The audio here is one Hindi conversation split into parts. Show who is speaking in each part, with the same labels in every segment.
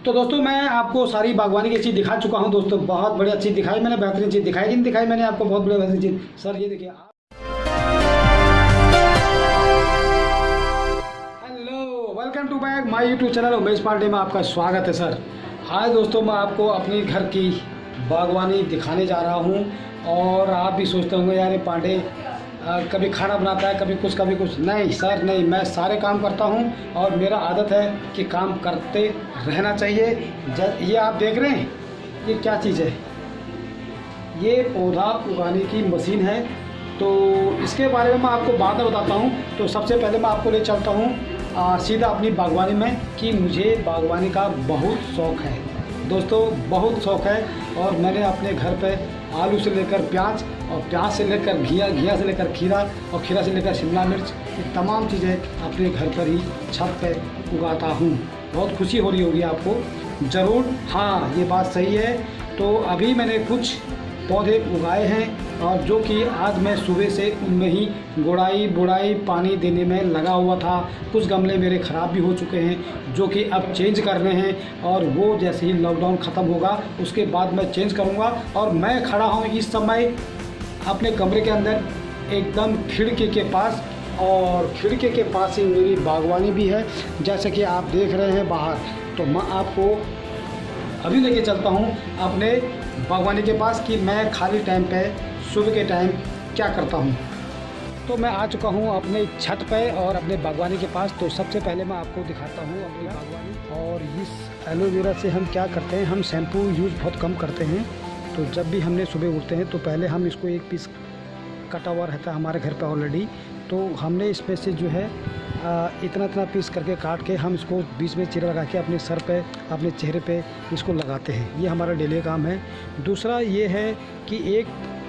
Speaker 1: तो दोस्तों मैं आपको सारी बागवानी की चीज़ दिखा चुका हूं दोस्तों। बहुत बढ़िया चीज़ दिखाई मैंने, बेहतरीन चीज़ दिखाई कि नहीं दिखाई मैंने आपको, बहुत बढ़िया बेहतरीन चीज़। सर ये देखिए आप, hello welcome to back my YouTube channel Umesh Pandey में आपका स्वागत है सर। आज दोस्तों मैं आपको अपने घर की बागवानी दिखाने जा रहा हूं। और आप भी सोचते होंगे यार ये पांडे कभी खाना बनाता है, कभी कुछ। नहीं सर नहीं, मैं सारे काम करता हूं और मेरा आदत है कि काम करते रहना चाहिए। ये आप देख रहे हैं ये क्या चीज़ है? ये पौधा उगाने की मशीन है। तो इसके बारे में मैं आपको बाद में बताता हूं। तो सबसे पहले मैं आपको ले चलता हूं सीधा अपनी बागवानी में कि मुझे बागवानी का बहुत शौक़ है दोस्तों, बहुत शौक़ है। और मैंने अपने घर पे आलू से लेकर प्याज, और प्याज से लेकर घिया से लेकर खीरा, और खीरा से लेकर शिमला मिर्च, ये तमाम चीज़ें अपने घर पर ही छत पे उगाता हूँ। बहुत खुशी हो रही होगी आपको ज़रूर। हाँ ये बात सही है। तो अभी मैंने कुछ पौधे उगाए हैं और जो कि आज मैं सुबह से उनमें ही गुड़ाई पानी देने में लगा हुआ था। कुछ गमले मेरे ख़राब भी हो चुके हैं जो कि अब चेंज करने हैं, और वो जैसे ही लॉकडाउन ख़त्म होगा उसके बाद मैं चेंज करूँगा। और मैं खड़ा हूँ इस समय अपने कमरे के अंदर एकदम खिड़की के पास, और खिड़की के पास ही मेरी बागवानी भी है जैसे कि आप देख रहे हैं बाहर। तो मैं आपको अभी लेके चलता हूँ अपने बागवानी के पास कि मैं खाली टाइम पे सुबह के टाइम क्या करता हूँ। तो मैं आ चुका हूँ अपने छत पे और अपने बागवानी के पास। तो सबसे पहले मैं आपको दिखाता हूँ अपनी बागवानी। और इस एलोवेरा से हम क्या करते हैं, हम शैम्पू यूज़ बहुत कम करते हैं। तो जब भी हमने सुबह उठते हैं तो पहले हम इसको एक पीस कटा हुआ रहता है हमारे घर पे ऑलरेडी। तो हमने इसमें से जो है इतना पीस करके काट के हम इसको बीच में चीरा लगा के अपने सर पे, अपने चेहरे पे इसको लगाते हैं। ये हमारा डेली काम है। दूसरा ये है कि एक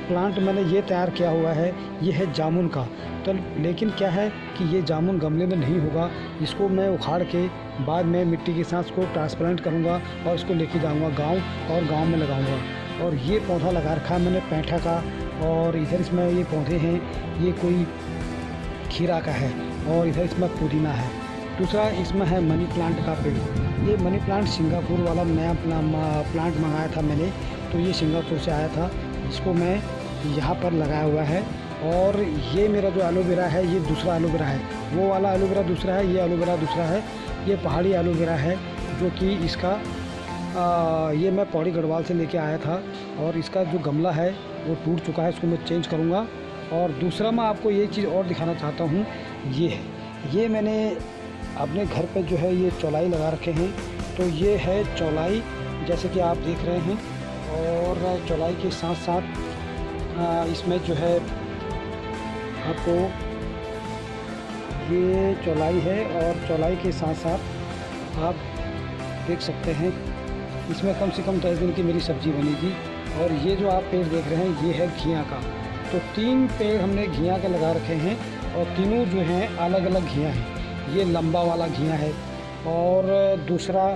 Speaker 1: प्लांट मैंने ये तैयार किया हुआ है, ये है जामुन का। तो लेकिन क्या है कि ये जामुन गमले में नहीं होगा, इसको मैं उखाड़ के बाद में मिट्टी के साथ इसको ट्रांसप्लांट करूँगा और इसको लेके जाऊँगा गाँव और गाँव में लगाऊँगा। और ये पौधा लगा रखा है मैंने पैंठा का, और इधर इसमें ये पौधे हैं, ये कोई खीरा का है, और इधर इसमें पुदीना है। दूसरा इसमें है मनी प्लांट का पेड़। ये मनी प्लांट सिंगापुर वाला नया प्लांट मंगाया था मैंने, तो ये सिंगापुर से आया था, इसको मैं यहाँ पर लगाया हुआ है। और ये मेरा जो एलोवेरा है ये दूसरा एलोवेरा है, वो वाला एलोवेरा दूसरा है, ये एलोवेरा दूसरा है। ये पहाड़ी एलोवेरा है जो कि इसका ये मैं पौड़ी गढ़वाल से लेके आया था, और इसका जो गमला है वो टूट चुका है, इसको मैं चेंज करूँगा। और दूसरा मैं आपको ये चीज़ और दिखाना चाहता हूँ, ये मैंने अपने घर पे जो है ये चौलाई लगा रखे हैं। तो ये है चौलाई जैसे कि आप देख रहे हैं, और चौलाई के साथ साथ इसमें जो है आपको ये चौलाई है, और चौलाई के साथ साथ आप देख सकते हैं इसमें कम से कम 10 दिन की मेरी सब्ज़ी बनेगी। और ये जो आप पेड़ देख रहे हैं ये है घिया का। तो 3 पेड़ हमने घिया के लगा रखे हैं, और तीनों जो हैं अलग अलग घिया हैं। ये लंबा वाला घिया है, और दूसरा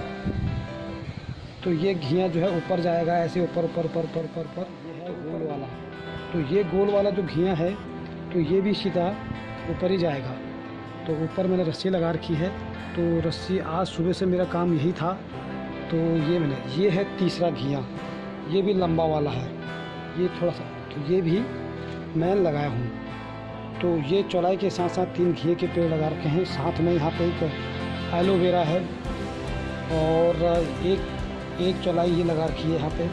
Speaker 1: तो ये घिया जो है ऊपर जाएगा ऐसे ऊपर। ये है गोल वाला। तो ये गोल वाला जो घिया है तो ये भी सीधा ऊपर ही जाएगा। तो ऊपर मैंने रस्सी लगा रखी है, तो रस्सी आज सुबह से मेरा काम यही था। तो ये है तीसरा घिया, ये भी लंबा वाला है, ये थोड़ा सा, तो ये भी मैं लगाया हूँ। तो ये चौलाई के साथ साथ 3 घिए के पेड़ लगा रखे हैं। साथ में यहाँ पे एक एलोवेरा है, और एक चौलाई ये लगा रखी है यहाँ पे।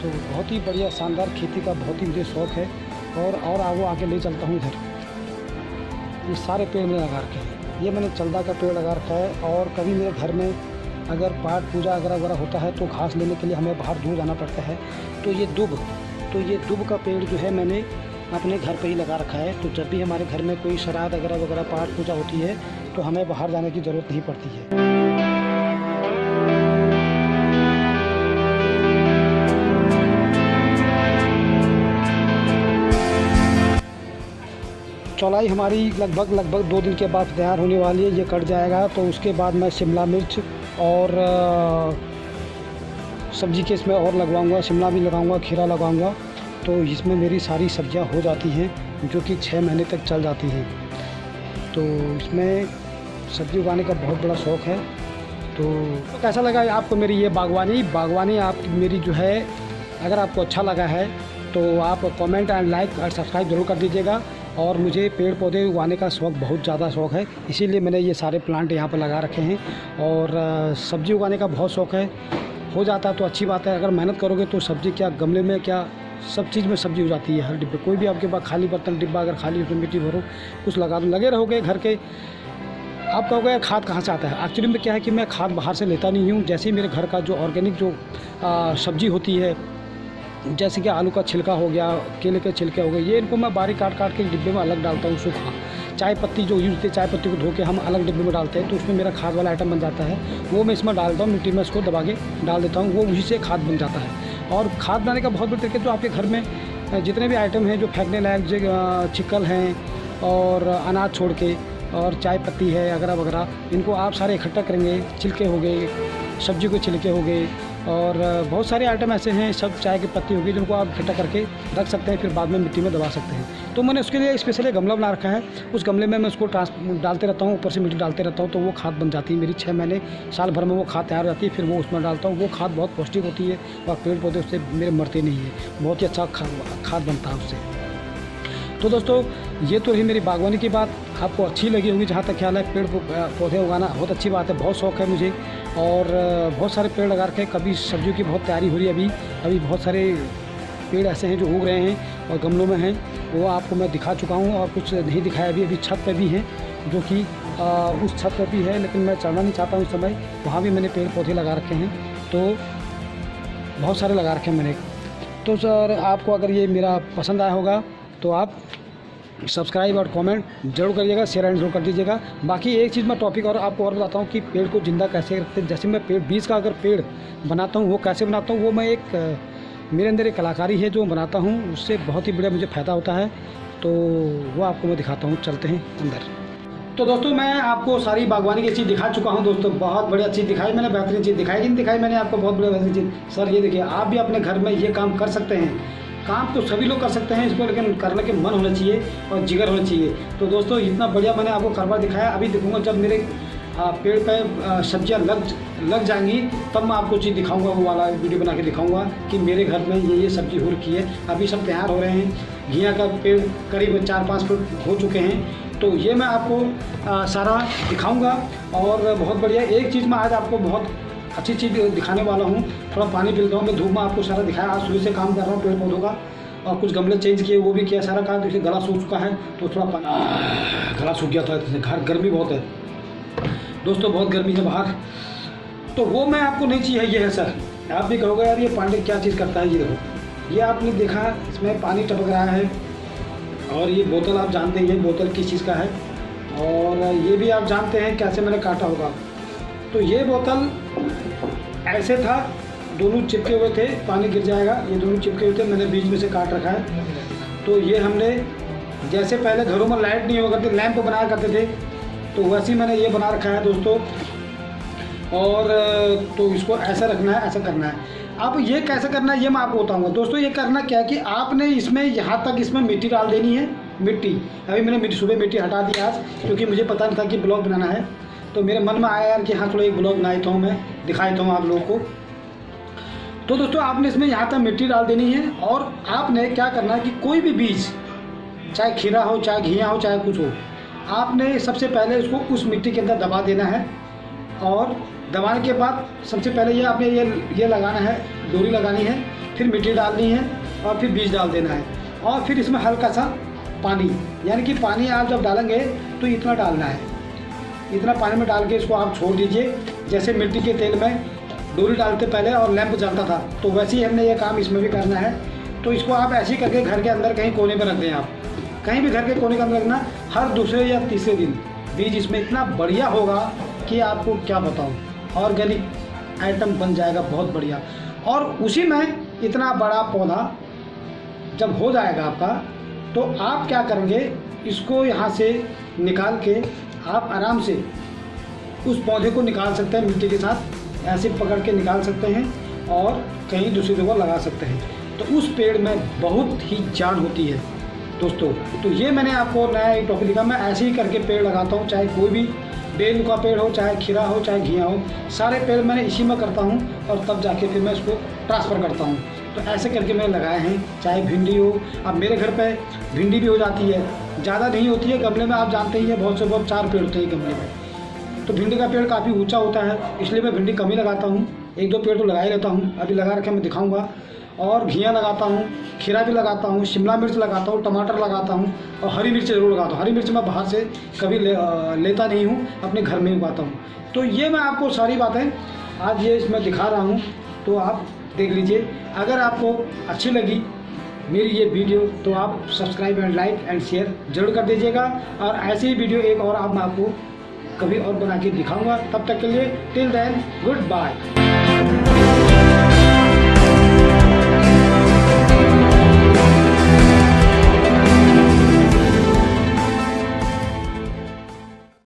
Speaker 1: तो बहुत ही बढ़िया शानदार खेती का बहुत ही मुझे शौक़ है। और आगे ले चलता हूँ इधर। ये सारे पेड़ मैंने लगा रखे हैं। ये मैंने चल्दा का पेड़ लगा रखा है। और कभी मेरे घर में अगर पाठ पूजा वगैरह होता है तो घास लेने के लिए हमें बाहर दूर जाना पड़ता है। तो ये दुब का पेड़ जो है मैंने अपने घर पे ही लगा रखा है। तो जब भी हमारे घर में कोई श्राद्ध वगैरह पाठ पूजा होती है तो हमें बाहर जाने की ज़रूरत नहीं पड़ती है। चौलाई हमारी लगभग 2 दिन के बाद तैयार होने वाली है। ये कट जाएगा तो उसके बाद मैं शिमला मिर्च और सब्जी के इसमें और लगवाऊंगा, शिमला भी लगाऊंगा, खीरा लगाऊंगा। तो इसमें मेरी सारी सब्जियां हो जाती हैं जो कि 6 महीने तक चल जाती हैं। तो इसमें सब्ज़ी उगाने का बहुत बड़ा शौक़ है। तो तो कैसा लगा आपको मेरी ये बागवानी आप मेरी जो है, अगर आपको अच्छा लगा है तो आप कमेंट एंड लाइक और सब्सक्राइब ज़रूर कर दीजिएगा। और मुझे पेड़ पौधे उगाने का शौक़, बहुत ज़्यादा शौक़ है, इसीलिए मैंने ये सारे प्लांट यहाँ पर लगा रखे हैं। और सब्ज़ी उगाने का बहुत शौक़ है, हो जाता तो अच्छी बात है। अगर मेहनत करोगे तो सब्ज़ी क्या, गमले में क्या, सब चीज़ में सब्ज़ी हो जाती है। हर डिब्बे, कोई भी आपके पास खाली बर्तन डिब्बा अगर खाली, उसमें मिट्टी भरो, कुछ लगा दो, लगे रहोगे घर के। आप कहोगे खाद कहाँ से आता है? एक्चुअली में क्या है कि मैं खाद बाहर से लेता नहीं हूँ। जैसे ही मेरे घर का जो ऑर्गेनिक जो सब्ज़ी होती है, जैसे कि आलू का छिलका हो गया, केले के छिलके हो गए, ये इनको मैं बारीक काट के डिब्बे में अलग डालता हूँ। सूखा चाय पत्ती जो यूज़ होती है, चाय पत्ती को धो के हम अलग डिब्बे में डालते हैं, तो उसमें मेरा खाद वाला आइटम बन जाता है। वो मैं इसमें डालता हूँ, मिट्टी में इसको दबा के डाल देता हूँ, वो उसी से खाद बन जाता है। और खाद बनाने का बहुत बड़ा तरीका, जो आपके घर में जितने भी आइटम हैं जो फेंकने लायक, छिक्कल हैं और अनाज छोड़ के, और चाय पत्ती है अगैरह वगैरह, इनको आप सारे इकट्ठा करेंगे। छिलके हो गए, सब्जी के छिलके हो गए, और बहुत सारे आइटम ऐसे हैं, सब चाय की पत्ती होगी, जिनको आप इकट्ठा करके रख सकते हैं, फिर बाद में मिट्टी में दबा सकते हैं। तो मैंने उसके लिए स्पेशली गमला बना रखा है। उस गमले में मैं उसको डालते रहता हूँ, ऊपर से मिट्टी डालते रहता हूँ, तो वो खाद बन जाती है मेरी। 6 महीने साल भर में वो खाद तैयार हो जाती है, फिर वो उसमें डालता हूँ। वो खाद बहुत पौष्टिक होती है और पेड़ पौधे उससे मेरे मरते नहीं है, बहुत ही अच्छा खाद बनता है उससे। तो दोस्तों, ये तो रही मेरी बागवानी की बात, आपको अच्छी लगी होगी जहाँ तक ख्याल है। पेड़ पौधे उगाना बहुत अच्छी बात है, बहुत शौक़ है मुझे, और बहुत सारे पेड़ लगा रखे हैं। कभी सब्जियों की बहुत तैयारी हो रही है, अभी बहुत सारे पेड़ ऐसे हैं जो उग रहे हैं और गमलों में हैं, वो आपको मैं दिखा चुका हूँ। और कुछ नहीं दिखाया अभी छत पे भी हैं, जो कि उस छत पर भी है, लेकिन मैं चढ़ना नहीं चाहता हूँ इस समय। वहाँ भी मैंने पेड़ पौधे लगा रखे हैं, तो बहुत सारे लगा रखे हैं मैंने। तो सर, आपको अगर ये मेरा पसंद आया होगा तो आप सब्सक्राइब और कमेंट जरूर करिएगा, शेयर एंड जरूर कर दीजिएगा। बाकी एक चीज़ मैं टॉपिक और आपको और बताता हूँ कि पेड़ को ज़िंदा कैसे रखते हैं। जैसे मैं बीज का अगर पेड़ बनाता हूँ, वो कैसे बनाता हूँ, वो मैं मेरे अंदर एक कलाकारी है जो बनाता हूँ, उससे बहुत ही बड़ा मुझे फ़ायदा होता है। तो वो आपको मैं दिखाता हूँ, चलते हैं अंदर। तो दोस्तों, मैं आपको सारी बागवानी की चीज़ दिखा चुका हूँ। दोस्तों, बहुत बढ़िया चीज़ दिखाई मैंने, बेहतरीन चीज़ दिखाई कि नहीं दिखाई मैंने आपको, बहुत बढ़िया बेहतरीन चीज़। सर, ये देखिए, आप भी अपने घर में ये काम कर सकते हैं। काम तो सभी लोग कर सकते हैं इसको, लेकिन करने के मन होना चाहिए और जिगर होना चाहिए। तो दोस्तों, इतना बढ़िया मैंने आपको कारबार दिखाया। अभी दिखाऊंगा जब मेरे पेड़ पे सब्जियां लग जाएंगी, तब मैं आपको चीज़ दिखाऊंगा, वो वाला वीडियो बना के दिखाऊंगा कि मेरे घर में ये सब्जी हो रखी है। अभी सब तैयार हो रहे हैं। घिया का पेड़ करीब 4-5 फुट हो चुके हैं, तो ये मैं आपको सारा दिखाऊँगा। और बहुत बढ़िया एक चीज़ मैं आज आपको बहुत अच्छी चीज़ दिखाने वाला हूँ। थोड़ा पानी पीता हूँ मैं, धूप में आपको सारा दिखाया। आज सुबह से काम कर रहा हूँ पेड़ पौधों का, और कुछ गमले चेंज किए, वो भी किया, सारा काम। जैसे गला सूख चुका है, तो थोड़ा गला सूख गया था, घर गर्मी बहुत है दोस्तों, बहुत गर्मी है बाहर। तो वो मैं आपको नहीं चाहिए, ये है सर। आप भी कहोगे यार ये पांडे क्या चीज़ करता है। ये देखो, ये आपने देखा, इसमें पानी टपक रहा है, और ये बोतल आप जानते हैं ये बोतल किस चीज़ का है, और ये भी आप जानते हैं कैसे मैंने काटा होगा। तो ये बोतल ऐसे था, दोनों चिपके हुए थे, पानी गिर जाएगा, ये दोनों चिपके हुए थे, मैंने बीच में से काट रखा है। तो ये हमने, जैसे पहले घरों में लाइट नहीं हुआ करती, लैंप बनाया करते थे, तो वैसे ही मैंने ये बना रखा है दोस्तों। और तो इसको ऐसा रखना है, ऐसा करना है। अब ये कैसे करना है ये मैं आपको बताऊँगा दोस्तों। ये करना क्या है कि आपने इसमें यहाँ तक इसमें मिट्टी डाल देनी है। मिट्टी, अभी मैंने सुबह मिट्टी हटा दी आज, क्योंकि मुझे पता नहीं था कि ब्लॉग बनाना है। तो मेरे मन में आया यार कि हाँ, थोड़ा एक ब्लॉग बनाता हूँ मैं, दिखाता हूँ आप लोगों को। तो दोस्तों, आपने इसमें यहाँ तक मिट्टी डाल देनी है, और आपने क्या करना है कि कोई भी बीज, चाहे खीरा हो, चाहे घिया हो, चाहे कुछ हो, आपने सबसे पहले इसको उस मिट्टी के अंदर दबा देना है। और दबाने के बाद सबसे पहले ये आपने ये लगाना है, डोरी लगानी है, फिर मिट्टी डालनी है, और फिर बीज डाल देना है। और फिर इसमें हल्का सा पानी, यानी कि पानी आप जब डालेंगे तो इतना डालना है, इतना पानी में डाल के इसको आप छोड़ दीजिए। जैसे मिट्टी के तेल में डोरी डालते पहले और लैंप जलता था, तो वैसे ही हमने ये काम इसमें भी करना है। तो इसको आप ऐसे ही करके घर के अंदर कहीं कोने में रख दें, आप कहीं भी घर के कोने के अंदर रखना। हर दूसरे या तीसरे दिन बीज इसमें इतना बढ़िया होगा कि आपको क्या बताऊँ, ऑर्गेनिक आइटम बन जाएगा बहुत बढ़िया। और उसी में इतना बड़ा पौधा जब हो जाएगा आपका, तो आप क्या करेंगे, इसको यहाँ से निकाल के आप आराम से उस पौधे को निकाल सकते हैं, मिट्टी के साथ ऐसे पकड़ के निकाल सकते हैं, और कहीं दूसरी जगह लगा सकते हैं। तो उस पेड़ में बहुत ही जान होती है दोस्तों। तो ये मैंने आपको नया एक टॉपिक दिखा। मैं ऐसे ही करके पेड़ लगाता हूँ, चाहे कोई भी बेल का पेड़ हो, चाहे खीरा हो, चाहे घिया हो, सारे पेड़ मैंने इसी में करता हूँ और तब जाके फिर मैं इसको ट्रांसफ़र करता हूँ। तो ऐसे करके मैंने लगाए हैं। चाहे भिंडी हो, अब मेरे घर पे भिंडी भी हो जाती है, ज़्यादा नहीं होती है गमले में, आप जानते ही हैं बहुत से बहुत 4 पेड़ होते हैं गमले में। तो भिंडी का पेड़ काफ़ी ऊंचा होता है, इसलिए मैं भिंडी कम ही लगाता हूँ, 1-2 पेड़ तो लगा ही लेता हूँ। अभी लगा रखे मैं दिखाऊँगा। और घिया लगाता हूँ, खीरा भी लगाता हूँ, शिमला मिर्च लगाता हूँ, टमाटर लगाता हूँ और हरी मिर्च ज़रूर लगाता हूँ। हरी मिर्च मैं बाहर से कभी लेता नहीं हूँ, अपने घर में ही उगाता हूँ। तो ये मैं आपको सारी बातें आज ये इसमें दिखा रहा हूँ, तो आप देख लीजिए। अगर आपको अच्छी लगी मेरी ये वीडियो तो आप subscribe and like and share ज़रूर कर दीजिएगा। और ऐसी ही वीडियो एक और मैं आपको कभी और बना के दिखाऊँगा। तब तक के लिए टिल देन गुड बाय।